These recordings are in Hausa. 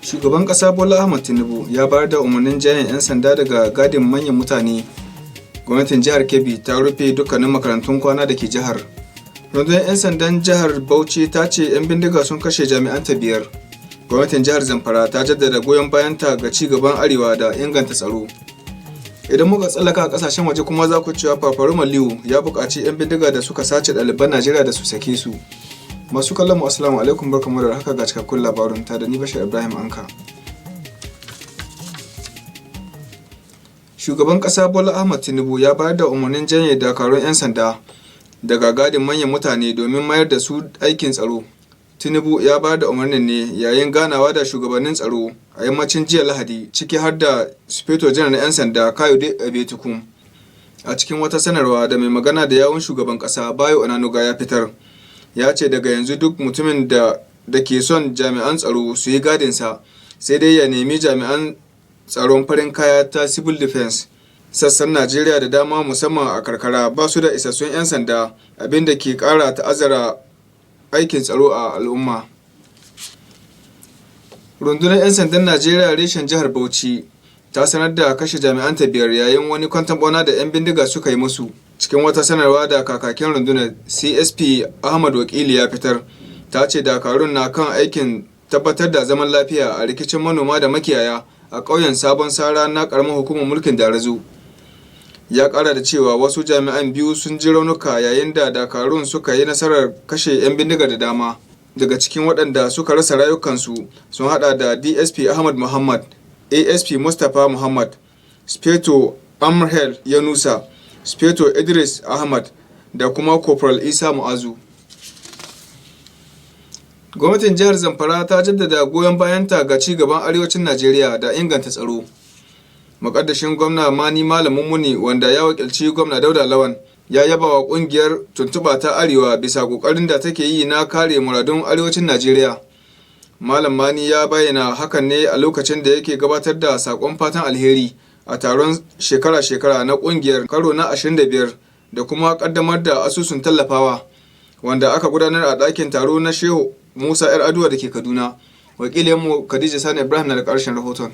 Shugaban ƙasa Bola Ahmed Tinubu ya bayar da umarnin jayen 'yan sanda daga gadin manyan mutane. Gwamnatin jihar Kebbi ta rufe dukkanin makarantun kwana da ke jihar. Rundunar 'yan sandan jihar Bauchi ta ce 'yan bindiga sun kashe jami'anta 5. Gwamnatin jihar Zamfara ta jaddada goyon bayanta ga ci gaban Arewa da inganta tsaro. Idan muka tsallaka a kasashen waje kuma za ku cewa Fafaruma Liu ya buƙaci 'yan bindiga da suka sace ɗaliban Najeriya da su sake su. Masu kallon mu assalamu alaikum, barkamu da haka ga cikakkun labarun ta da ni Bashir Ibrahim Anka. Shugaban ƙasa Bola Ahmed Tinubu ya bayar da umarnin janye dakarun 'yan sanda daga gadin manyan mutane domin mayar da su aikin tsaro. Tinubu ya bayar da umarnin ne yayin ganawa da shugabannin tsaro a yammacin jiya Lahadi, ciki har da Sufeto Janar na 'yan sanda Kayode Ebetukun. A cikin wata sanarwa da mai magana da yawun shugaban ƙasa Bayo Onanuga ya fitar, ya ce daga yanzu duk mutumin da ke son jami'an tsaro su yi gadinsa sai dai ya nemi jami'an tsaron farin kaya ta civil defense. Sassan Najeriya da dama musamman a karkara ba su da isassun 'yan sanda, abin da ke ƙara ta'azzara aikin tsaro a al'umma. Rundunar 'yan sandan Najeriya reshen jihar Bauchi ta sanar da kashe jami'anta 5 yayin wani kwanton bauna da 'yan bindiga suka yi musu. Cikin wata sanarwa da kakakin rundunar CSP Ahmad Wakili ya fitar, ta ce dakarun na kan aikin tabbatar da zaman lafiya a rikicin manoma da makiyaya a ƙauyen Sabon Sara na ƙaramin hukumar mulkin Darazo. Ya ƙara da cewa wasu jami'an biyu sun ji raunuka yayin da dakarun suka yi nasarar kashe 'yan bindiga da dama. Daga cikin waɗanda suka rasa rayukansu sun haɗa da DSP Ahmad Muhammad, ASP Mustapha Muhammad, Speto Amrhel Yanusa, Speto Idris Ahmad da kuma Corporal Isa Mu'azu. Gwamnatin jihar Zamfara ta jaddada goyon bayanta ga ci gaban arewacin Najeriya da inganta tsaro. Muƙaddashin gwamna Mani Malamin Muni, wanda ya wakilci gwamna Dauda Lawan, ya yaba wa ƙungiyar tuntuɓa ta Arewa bisa ƙoƙarin da take yi na kare muradun arewacin Najeriya. Malam Mani ya bayyana hakan ne a lokacin da yake gabatar da saƙon fatan alheri a taron shekara-shekara na ƙungiyar karo na 25 da kuma ƙaddamar da asusun tallafawa, wanda aka gudanar a ɗakin taro na Shehu Musa 'yar Aduwa da ke Kaduna. Wakilinmu Khadija Sani Ibrahim na da ƙarshen rahoton.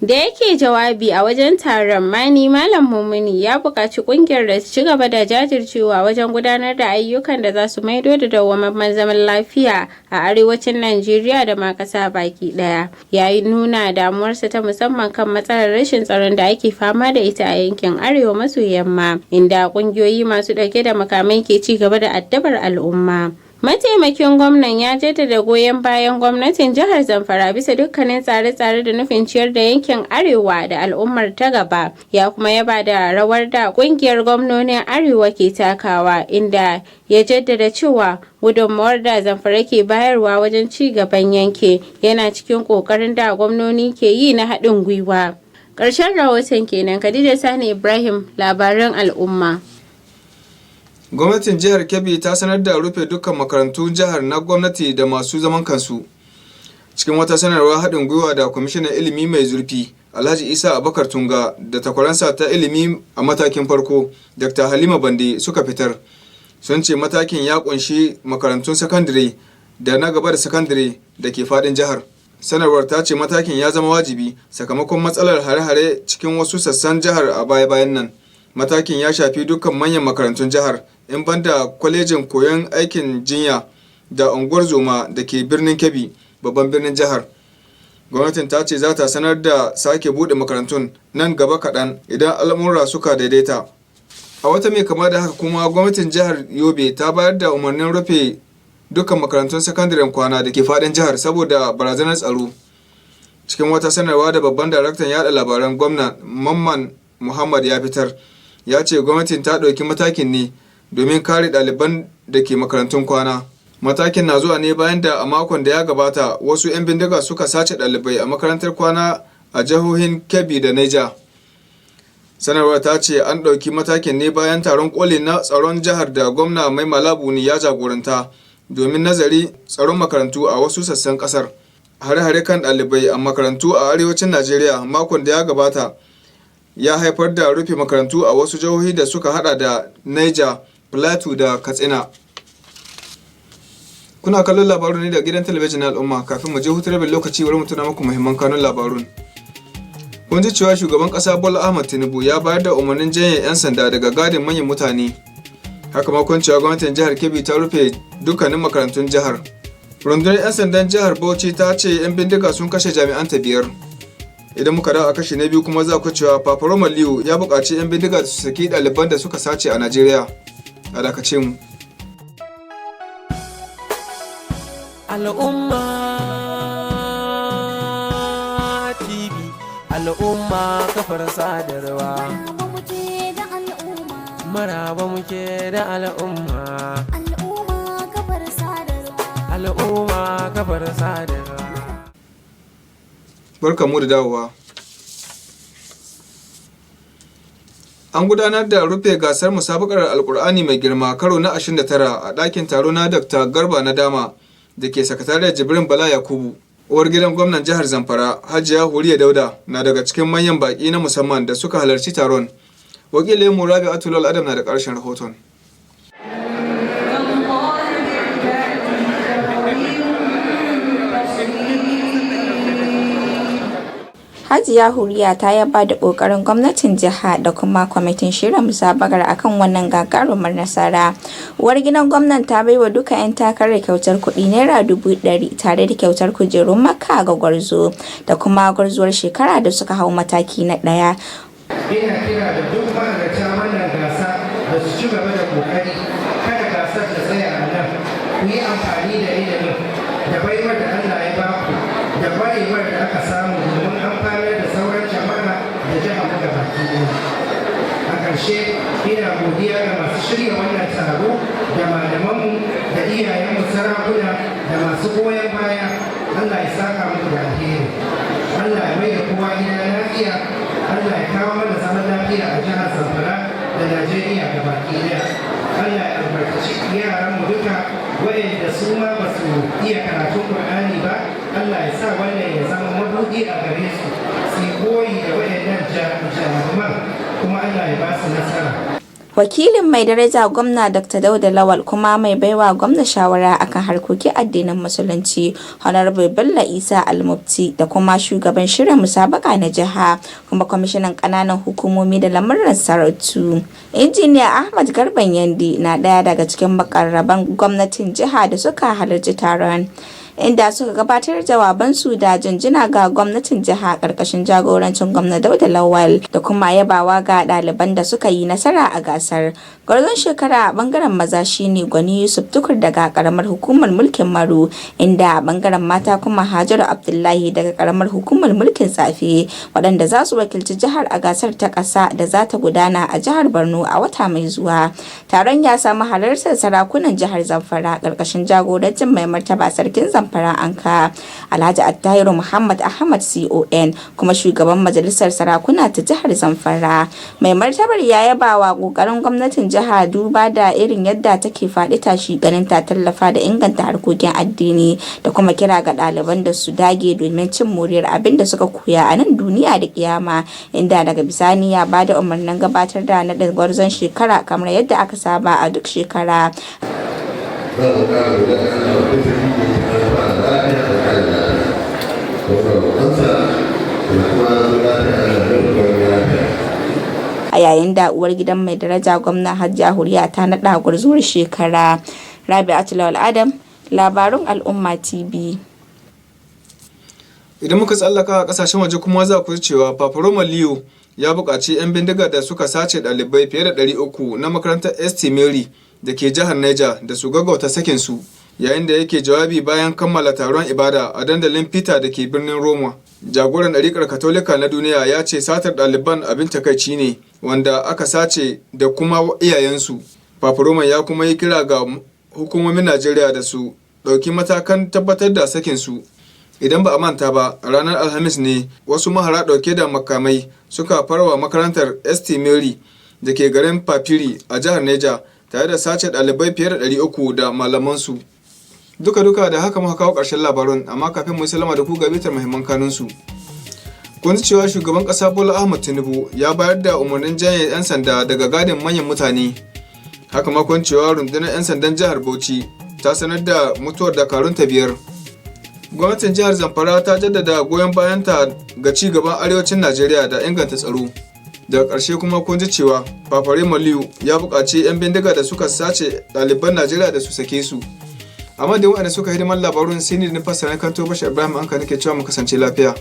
Da yake jawabi a wajen taron, Mani Malam Mumuni ya buƙaci ƙungiyar da su ci gaba da jajircewa wajen gudanar da ayyukan da za su maido da dawwammamen zaman lafiya a arewacin Najeriya da ma ƙasa baki ɗaya. Ya yi nuna damuwarsa ta musamman kan matsalar rashin tsaron da ake fama da ita a yankin arewa maso yamma, inda ƙungiyoyi masu ɗauke da makamai ke ci gaba da addabar al'umma. Mataimakin gwamnan ya jaddada goyon bayan gwamnatin jihar Zamfara bisa dukkanin tsare-tsare da nufin ciyar da yankin arewa da al'ummar ta gaba, ya kuma yaba da rawar da kungiyar gwamnonin arewa ke takawa, inda ya jaddada cewa gudunmawar da Zamfara ke bayarwa wajen ci gaban yanki yana cikin kokarin da gwamnoni ke yi na haɗin gwiwa. Ƙarshen rahoton kenan. Khadija Sani Ibrahim, Labaran Al'umma. Gwamnatin jihar Kebbi ta sanar da rufe dukkan makarantun jihar na gwamnati da masu zaman kansu. Cikin wata sanarwar haɗin gwiwa da kwamishinan ilimi mai zurfi Alhaji Isa Abubakar Tunga da takwaransa ta ilimi a matakin farko Dr. Halima Bande suka fitar, sun ce matakin ya ƙunshi makarantun sakandare da na gaba da sakandare da ke faɗin jihar. Sanarwar ta ce matakin ya zama wajibi sakamakon matsalar hare-hare cikin wasu sassan jihar a baya-bayan nan. Matakin ya shafi dukkan manyan makarantun jihar, in banda kwalejin koyon aikin jinya da unguwar zoma da ke birnin Kebbi, babban birnin jihar. Gwamnatin ta ce za ta sanar da sake buɗe makarantun nan gaba kaɗan idan al'amura suka daidaita. A wata mai kama da haka kuma gwamnatin jihar Yobe ta bayar da umarnin rufe dukkan makarantun sakandaren kwana da ke faɗin jihar saboda barazanar tsaro. Cikin wata sanarwa da babban daraktan yaɗa labaran gwamna Mamman Muhammad ya fitar, ya ce gwamnatin ta ɗauki matakin ne domin kare ɗaliban da ke makarantun kwana. Matakin na zuwa ne bayan da a makon da ya gabata wasu 'yan bindiga suka sace ɗalibai a makarantar kwana a jihohin Kebbi da Niger. Sanarwar ta ce an ɗauki matakin ne bayan taron koli na tsaron jihar da gwamna Mai Malabu ne ya jagoranta domin nazari tsaron makarantu a wasu sassan ƙasar. Hare-hare kan ɗalibai a makarantu a arewacin Najeriya makon da ya gabata ya haifar da rufe makarantu a wasu jihohi da suka hada da Niger, Plateau da Katsina. Kuna kallon labaru ne da gidan talabijin Al'umma. Kafin mu je hutun rabin lokaci bari mu tuna muku muhimman kanun labarun. Kun ji cewa shugaban ƙasa Bola Ahmed Tinubu ya bayar da umarnin janye 'yan sanda daga gadin manyan mutane. Haka ma kun cewa gwamnatin jihar Kebbi ta rufe dukkanin makarantun jihar. Rundunar 'yan sandan jihar Bauchi ta ce 'yan bindiga sun kashe jami'anta 5. Idan muka dawo a kashi na biyu kuma za ku cewa Papa Roma Liu ya buƙaci 'yan bindiga su saki ɗaliban da suka sace a Najeriya. A dakace mu. Al'umma TV, al'umma kafar sadarwa. Maraba muke da al'umma. Al'umma kafar sadarwa. Al'umma kafar sadarwa. Barkanmu da dawowa. An gudanar da rufe gasar musabakar Alƙur'ani mai girma karo na 29 a ɗakin taro na Dr. Garba na Dama da ke sakatariyar Jibrin Bala Yakubu. Uwar gidan gwamnan jihar Zamfara, Hajiya Huriya Dauda, na daga cikin manyan baƙi na musamman da suka halarci taron. Wakilin Murabi Atulal Adam na da ƙarshen rahoton. Hajiya Huriya ta yaba da ƙoƙarin gwamnatin jiha da kuma kwamitin shirya musabakar akan wannan gagarumar nasara. Uwar gidan gwamnan ta baiwa duka 'yan takarar kyautar kuɗi naira 100,000 tare da kyautar kujerun Makka ga gwarzo da kuma gwarzuwar shekara da suka hau mataki na 1. Ina kira da duk ma'aikata wannan gasa da su ci gaba da kokari, kada gasar ta tsaya a nan. Ku yi amfani da ilimin da baiwar da Allah ya ba ku da barewar da aka samu domin amfanar da sauran jama'a da jihar mu baki ɗaya. A ƙarshe ina godiya ga masu shirya wannan taro da malamanmu da iyayenmu sarakuna da masu goyon baya. Allah ya saka muku da alheri. Allah ya mai da kowa gida lafiya. Allah ya kawo mana zaman lafiya a jihar Zamfara da Najeriya da baki ɗaya. Allah ya albarkaci yaranmu duka waɗanda su ma ba su iya karatun Qur'ani ba. Allah ya sa wannan ya zama mabuɗi a gare su su koyi da waɗannan jami'an kuma Allah ya ba su nasara. Wakilin mai daraja gwamna Dr. Dauda Lawal kuma mai baiwa gwamna shawara akan harkokin addinin Musulunci Honorable Bello Isa Al-Mufti da kuma shugaban shirin musabaka na jiha kuma kwamishinan ƙananan hukumomi da lamuran sarautu. Injiniya Ahmad Garban Yandi na ɗaya daga cikin makarraban gwamnatin jiha da suka halarci taron, inda suka gabatar jawabansu da jinjina ga gwamnatin jiha ƙarƙashin jagorancin gwamna Dauda Lawal da kuma yabawa ga ɗaliban da suka yi nasara a gasar. Gwarzon shekara a ɓangaren maza shine Gwani Yusuf Tukur daga ƙaramar hukumar mulkin Maru, inda a ɓangaren mata kuma Hajaru Abdullahi daga ƙaramar hukumar mulkin Tsafe, waɗanda za su wakilci jihar a gasar ta ƙasa da za ta gudana a jihar Borno a wata mai zuwa. Taron ya samu halartar sarakunan jihar Zamfara ƙarƙashin jagorancin mai martaba sarkin Zamfara Anka Alhaji Attahiru Muhammad Ahmad CON kuma shugaban majalisar sarakuna ta jihar Zamfara. Mai martabar ya yaba wa kokarin gwamnatin jiha duba da irin yadda take faɗi tashi ganin ta tallafa da inganta harkokin addini da kuma kira ga ɗaliban da su dage domin cin moriyar abin da suka koya a nan duniya da kiyama, inda daga bisani ya bada umarnin gabatar da naɗin gwarzon shekara kamar yadda aka saba a duk shekara. A yayin da uwar gidan mai daraja gwamna Hajiya Huriya ta naɗa gwarzuwar shekara. Rabi'atu Lawal Adam, Labaran Al'umma TV. Idan muka tsallaka a ƙasashen waje kuma za ku ji cewa Papa Roma Liu ya buƙaci 'yan bindiga da suka sace ɗalibai fiye da 300 na makarantar St. Mary da ke jihar Niger da su gaggauta sakin su, yayin da yake jawabi bayan kammala taron ibada a dandalin Peter da ke birnin Roma. Jagoran ɗariƙar Katolika na duniya ya ce satar ɗaliban abin takaici ne wanda aka sace da kuma iyayensu. Papa Roma ya kuma yi kira ga hukumomin Najeriya da su ɗauki matakan tabbatar da sakin su. Idan ba a manta ba, a ranar Alhamis ne wasu mahara ɗauke da makamai suka farwa makarantar St. Mary da ke garin Papiri a jihar Niger tare da sace ɗalibai fiye da 300 da malamansu. Duka-duka da haka muka kawo ƙarshen labarun, amma kafin mu salama da ku ga bitar muhimman kanunsu. Kun ji cewa shugaban ƙasa Bola Ahmed Tinubu ya bayar da umarnin janye 'yan sanda daga gadin manyan mutane. Haka ma kun cewa rundunar 'yan sandan jihar Bauchi ta sanar da mutuwar dakarunta 5. Gwamnatin jihar Zamfara ta jaddada goyon bayanta ga ci gaban arewacin Najeriya da inganta tsaro. Daga ƙarshe kuma kun ji cewa Fafare Maliyu ya buƙaci 'yan bindiga da suka sace ɗaliban Najeriya da su sake su. Amma da waɗanda suka hidimar labarun sai ni da fassara kanto Bashir Ibrahim an ka nake cewa mu kasance lafiya.